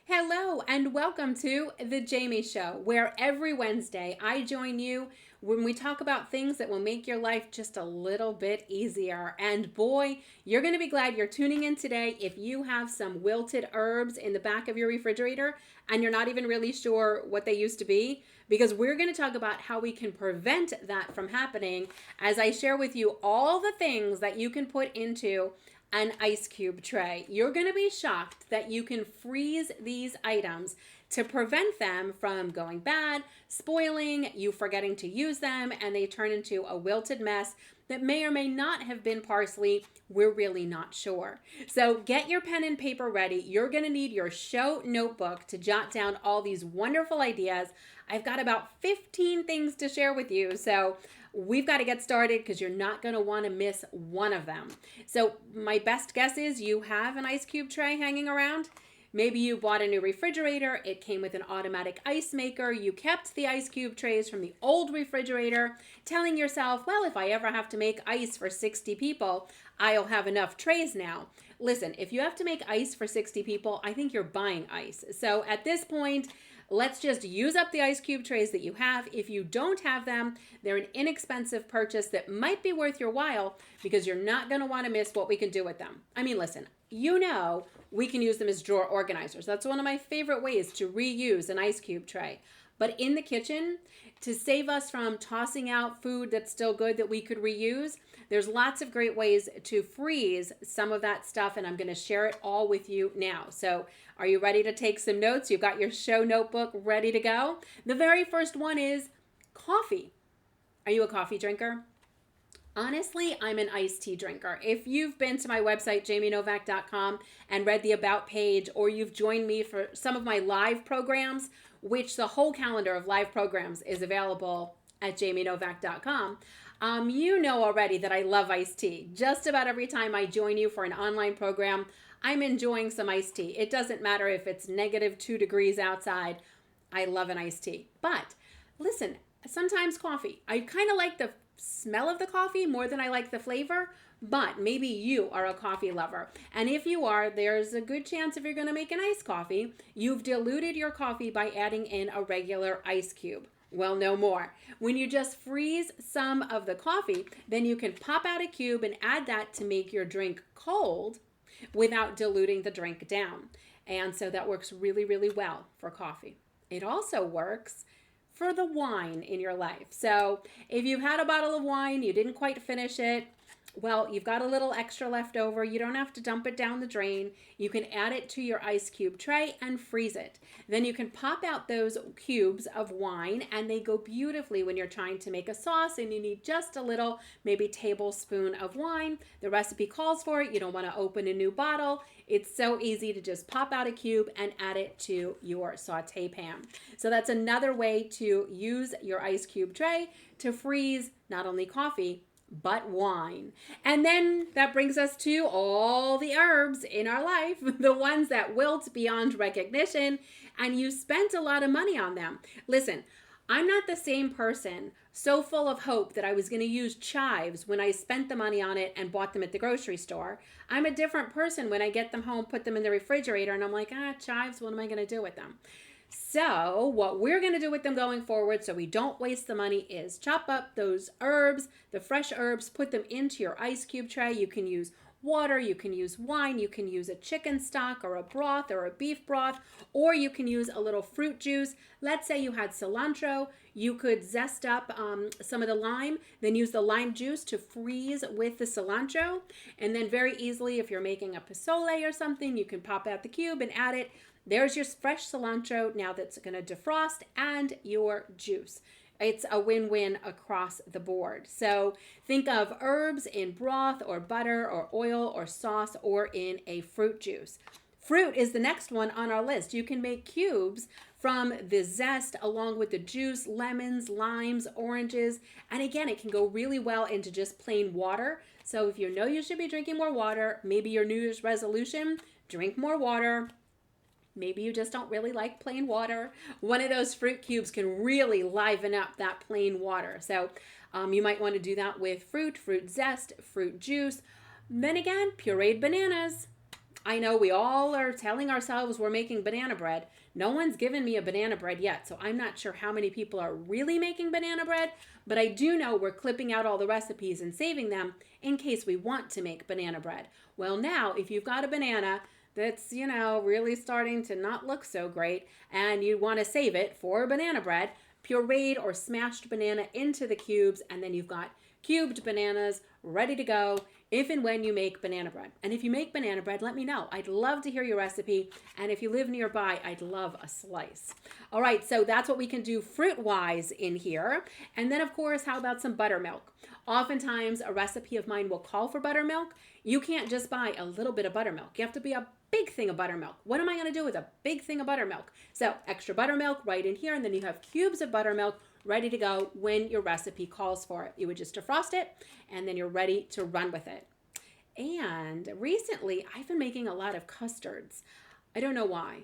Hello, and welcome to The Jamie Show, where every Wednesday I join you when we talk about things that will make your life just a little bit easier. And boy, you're going to be glad you're tuning in today if you have some wilted herbs in the back of your refrigerator and you're not even really sure what they used to be, because we're going to talk about how we can prevent that from happening as I share with you all the things that you can put into an ice cube tray. You're going to be shocked that you can freeze these items to prevent them from going bad, spoiling, you forgetting to use them, and they turn into a wilted mess that may or may not have been parsley. We're really not sure. So get your pen and paper ready. You're going to need your show notebook to jot down all these wonderful ideas. I've got about 15 things to share with you. So we've got to get started because you're not going to want to miss one of them. So my best guess is you have an ice cube tray hanging around. Maybe you bought a new refrigerator. It came with an automatic ice maker. You kept the ice cube trays from the old refrigerator, telling yourself, well, if I ever have to make ice for 60 people, I'll have enough trays now. Listen, if you have to make ice for 60 people, I think you're buying ice. So at this point, let's just use up the ice cube trays that you have. If you don't have them, they're an inexpensive purchase that might be worth your while because you're not going to want to miss what we can do with them. I mean, listen, we can use them as drawer organizers. That's one of my favorite ways to reuse an ice cube tray. But in the kitchen, to save us from tossing out food that's still good that we could reuse, there's lots of great ways to freeze some of that stuff, and I'm going to share it all with you now. So are you ready to take some notes? You've got your show notebook ready to go? The very first one is coffee. Are you a coffee drinker? Honestly, I'm an iced tea drinker. If you've been to my website, jamienovak.com, and read the About page, or you've joined me for some of my live programs, which the whole calendar of live programs is available at jamienovak.com, you know already that I love iced tea. Just about every time I join you for an online program, I'm enjoying some iced tea. It doesn't matter if it's -2 degrees outside. I love an iced tea. But listen, sometimes coffee. I kind of like the smell of the coffee more than I like the flavor, but maybe you are a coffee lover. And if you are, there's a good chance if you're going to make an iced coffee, you've diluted your coffee by adding in a regular ice cube. Well, no more. When you just freeze some of the coffee, then you can pop out a cube and add that to make your drink cold without diluting the drink down. And so that works really, really well for coffee. It also works for the wine in your life. So if you've had a bottle of wine, you didn't quite finish it, well, you've got a little extra left over. You don't have to dump it down the drain. You can add it to your ice cube tray and freeze it. Then you can pop out those cubes of wine, and they go beautifully when you're trying to make a sauce and you need just a little, maybe tablespoon of wine. The recipe calls for it. You don't want to open a new bottle. It's so easy to just pop out a cube and add it to your saute pan. So that's another way to use your ice cube tray to freeze not only coffee, but wine. And then that brings us to all the herbs in our life, the ones that wilt beyond recognition, and you spent a lot of money on them. Listen, I'm not the same person so full of hope that I was going to use chives when I spent the money on it and bought them at the grocery store. I'm a different person when I get them home, put them in the refrigerator, and I'm like, chives, what am I going to do with them? So what we're going to do with them going forward so we don't waste the money is chop up those herbs, the fresh herbs, put them into your ice cube tray. You can use water, you can use wine, you can use a chicken stock or a broth or a beef broth, or you can use a little fruit juice. Let's say you had cilantro. You could zest up some of the lime, then use the lime juice to freeze with the cilantro. And then very easily, if you're making a pozole or something, you can pop out the cube and add it. There's your fresh cilantro now that's going to defrost and your juice. It's a win-win across the board. So think of herbs in broth or butter or oil or sauce or in a fruit juice. Fruit is the next one on our list. You can make cubes from the zest along with the juice, lemons, limes, oranges. And again, it can go really well into just plain water. So if you know you should be drinking more water, maybe your New Year's resolution, drink more water. Maybe you just don't really like plain water. One of those fruit cubes can really liven up that plain water. So you might want to do that with fruit zest, fruit juice. Then again, pureed bananas. I know we all are telling ourselves we're making banana bread. No one's given me a banana bread yet, so I'm not sure how many people are really making banana bread, but I do know we're clipping out all the recipes and saving them in case we want to make banana bread. Well, now, if you've got a banana that's, really starting to not look so great and you want to save it for banana bread, pureed or smashed banana into the cubes, and then you've got cubed bananas ready to go if and when you make banana bread. And if you make banana bread, let me know. I'd love to hear your recipe. And if you live nearby, I'd love a slice. All right, so that's what we can do fruit-wise in here. And then, of course, how about some buttermilk? Oftentimes, a recipe of mine will call for buttermilk. You can't just buy a little bit of buttermilk. You have to be a big thing of buttermilk. What am I going to do with a big thing of buttermilk? So extra buttermilk right in here, and then you have cubes of buttermilk ready to go when your recipe calls for it. You would just defrost it, and then you're ready to run with it. And recently, I've been making a lot of custards. I don't know why.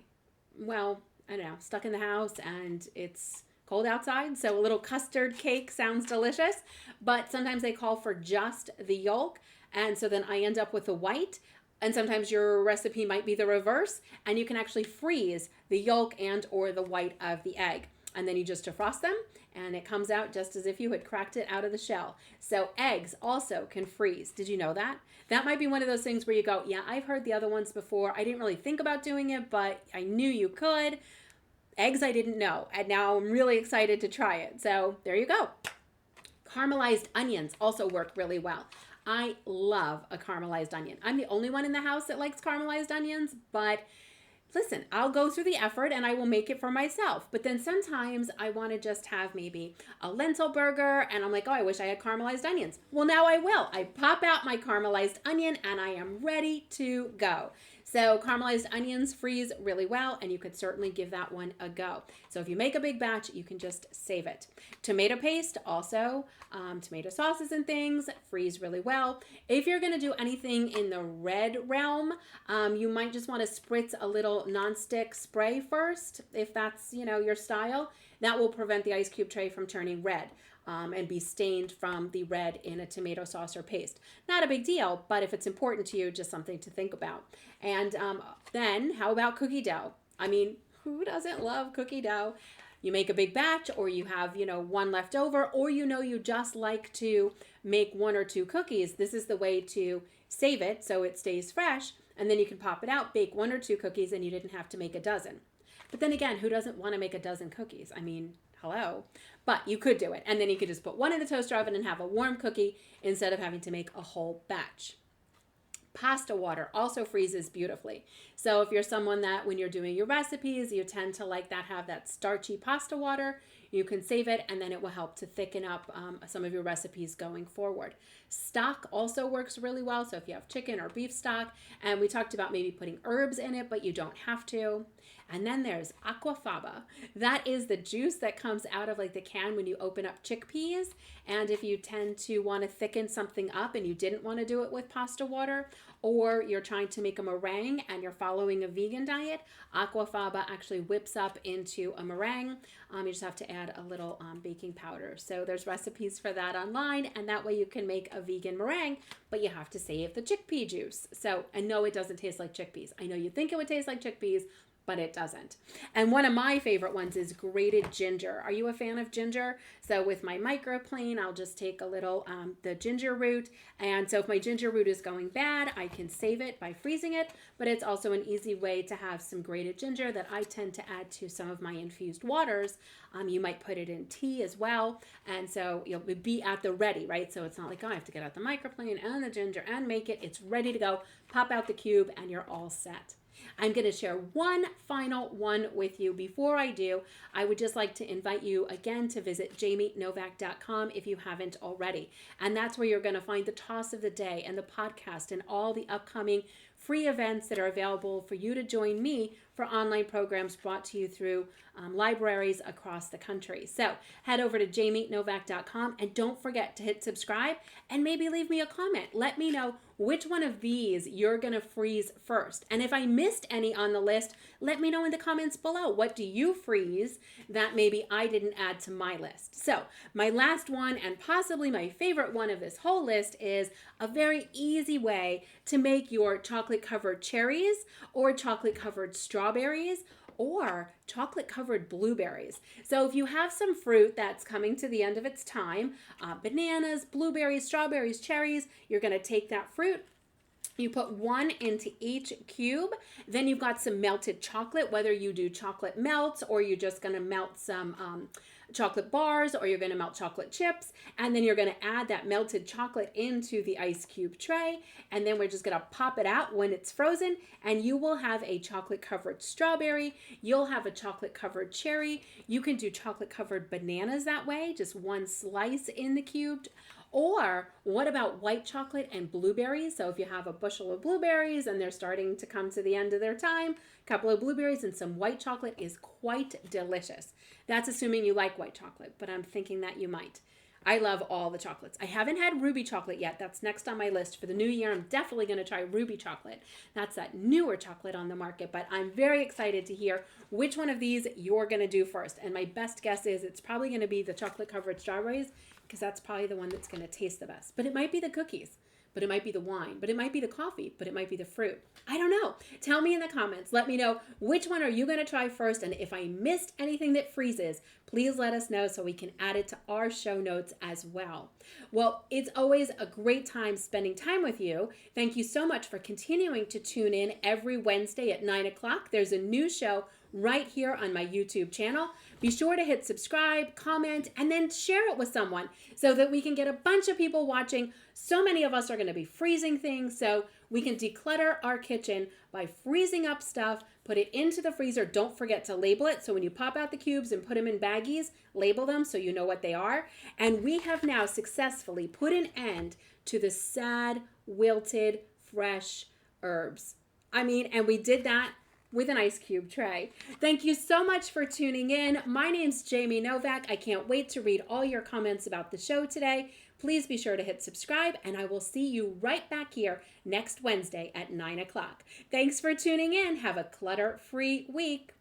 Well, I don't know, stuck in the house and it's cold outside, so a little custard cake sounds delicious, but sometimes they call for just the yolk, and so then I end up with the white. And sometimes your recipe might be the reverse, and you can actually freeze the yolk and or the white of the egg. And then you just defrost them, and it comes out just as if you had cracked it out of the shell. So eggs also can freeze. Did you know that? That might be one of those things where you go, yeah, I've heard the other ones before. I didn't really think about doing it, but I knew you could. Eggs I didn't know, and now I'm really excited to try it. So there you go. Caramelized onions also work really well. I love a caramelized onion. I'm the only one in the house that likes caramelized onions, but listen, I'll go through the effort and I will make it for myself. But then sometimes I want to just have maybe a lentil burger and I'm like, oh, I wish I had caramelized onions. Well, now I will. I pop out my caramelized onion and I am ready to go. So caramelized onions freeze really well, and you could certainly give that one a go. So if you make a big batch, you can just save it. Tomato paste also, tomato sauces and things freeze really well. If you're going to do anything in the red realm, you might just want to spritz a little nonstick spray first, if that's, your style. That will prevent the ice cube tray from turning red. And be stained from the red in a tomato sauce or paste. Not a big deal, but if it's important to you, just something to think about. And then how about cookie dough? I mean, who doesn't love cookie dough? You make a big batch, or you have, one left over, or you just like to make one or two cookies. This is the way to save it so it stays fresh, and then you can pop it out, bake one or two cookies, and you didn't have to make a dozen. But then again, who doesn't want to make a dozen cookies? I mean, hello. But you could do it. And then you could just put one in the toaster oven and have a warm cookie instead of having to make a whole batch. Pasta water also freezes beautifully. So if you're someone that when you're doing your recipes, you tend to like have that starchy pasta water, you can save it and then it will help to thicken up some of your recipes going forward. Stock also works really well. So if you have chicken or beef stock, and we talked about maybe putting herbs in it, but you don't have to. And then there's aquafaba. That is the juice that comes out of the can when you open up chickpeas. And if you tend to want to thicken something up and you didn't want to do it with pasta water, or you're trying to make a meringue and you're following a vegan diet, aquafaba actually whips up into a meringue. You just have to add a little baking powder. So there's recipes for that online, and that way you can make a vegan meringue, but you have to save the chickpea juice. So, and no, it doesn't taste like chickpeas. I know you think it would taste like chickpeas, but it doesn't. And one of my favorite ones is grated ginger. Are you a fan of ginger? So with my microplane, I'll just take a little, the ginger root. And so if my ginger root is going bad, I can save it by freezing it. But it's also an easy way to have some grated ginger that I tend to add to some of my infused waters. You might put it in tea as well. And so you'll be at the ready, right? So it's not like, oh, I have to get out the microplane and the ginger and make it. It's ready to go. Pop out the cube and you're all set. I'm going to share one final one with you. Before I do, I would just like to invite you again to visit jamienovak.com if you haven't already. And that's where you're going to find the toss of the day and the podcast and all the upcoming free events that are available for you to join me for online programs brought to you through libraries across the country. So head over to jamienovak.com and don't forget to hit subscribe and maybe leave me a comment. Let me know which one of these you're going to freeze first. And if I missed any on the list, let me know in the comments below. What do you freeze that maybe I didn't add to my list? So my last one, and possibly my favorite one of this whole list, is a very easy way to make your chocolate covered cherries or chocolate covered strawberries or chocolate covered blueberries. So if you have some fruit that's coming to the end of its time, bananas, blueberries, strawberries, cherries, you're going to take that fruit. You put one into each cube. Then you've got some melted chocolate, whether you do chocolate melts or you're just going to melt some chocolate bars or you're going to melt chocolate chips. And then you're going to add that melted chocolate into the ice cube tray. And then we're just going to pop it out when it's frozen. And you will have a chocolate covered strawberry. You'll have a chocolate covered cherry. You can do chocolate covered bananas that way, just one slice in the cube. Or what about white chocolate and blueberries? So if you have a bushel of blueberries and they're starting to come to the end of their time, a couple of blueberries and some white chocolate is quite delicious. That's assuming you like white chocolate, but I'm thinking that you might. I love all the chocolates. I haven't had ruby chocolate yet. That's next on my list for the new year. I'm definitely going to try ruby chocolate. That's that newer chocolate on the market, but I'm very excited to hear which one of these you're going to do first. And my best guess is it's probably going to be the chocolate covered strawberries, because that's probably the one that's going to taste the best. But it might be the cookies, but it might be the wine, but it might be the coffee, but it might be the fruit. I don't know. Tell me in the comments. Let me know which one are you going to try first, and if I missed anything that freezes, please let us know so we can add it to our show notes as well. Well, it's always a great time spending time with you. Thank you so much for continuing to tune in every Wednesday at 9 o'clock. There's a new show right here on my YouTube channel. Be sure to hit subscribe, comment, and then share it with someone so that we can get a bunch of people watching. So many of us are going to be freezing things, so we can declutter our kitchen by freezing up stuff, put it into the freezer. Don't forget to label it. So when you pop out the cubes and put them in baggies, label them so you know what they are. And we have now successfully put an end to the sad, wilted, fresh herbs. And we did that with an ice cube tray. Thank you so much for tuning in. My name's Jamie Novak. I can't wait to read all your comments about the show today. Please be sure to hit subscribe, and I will see you right back here next Wednesday at 9 o'clock. Thanks for tuning in. Have a clutter-free week.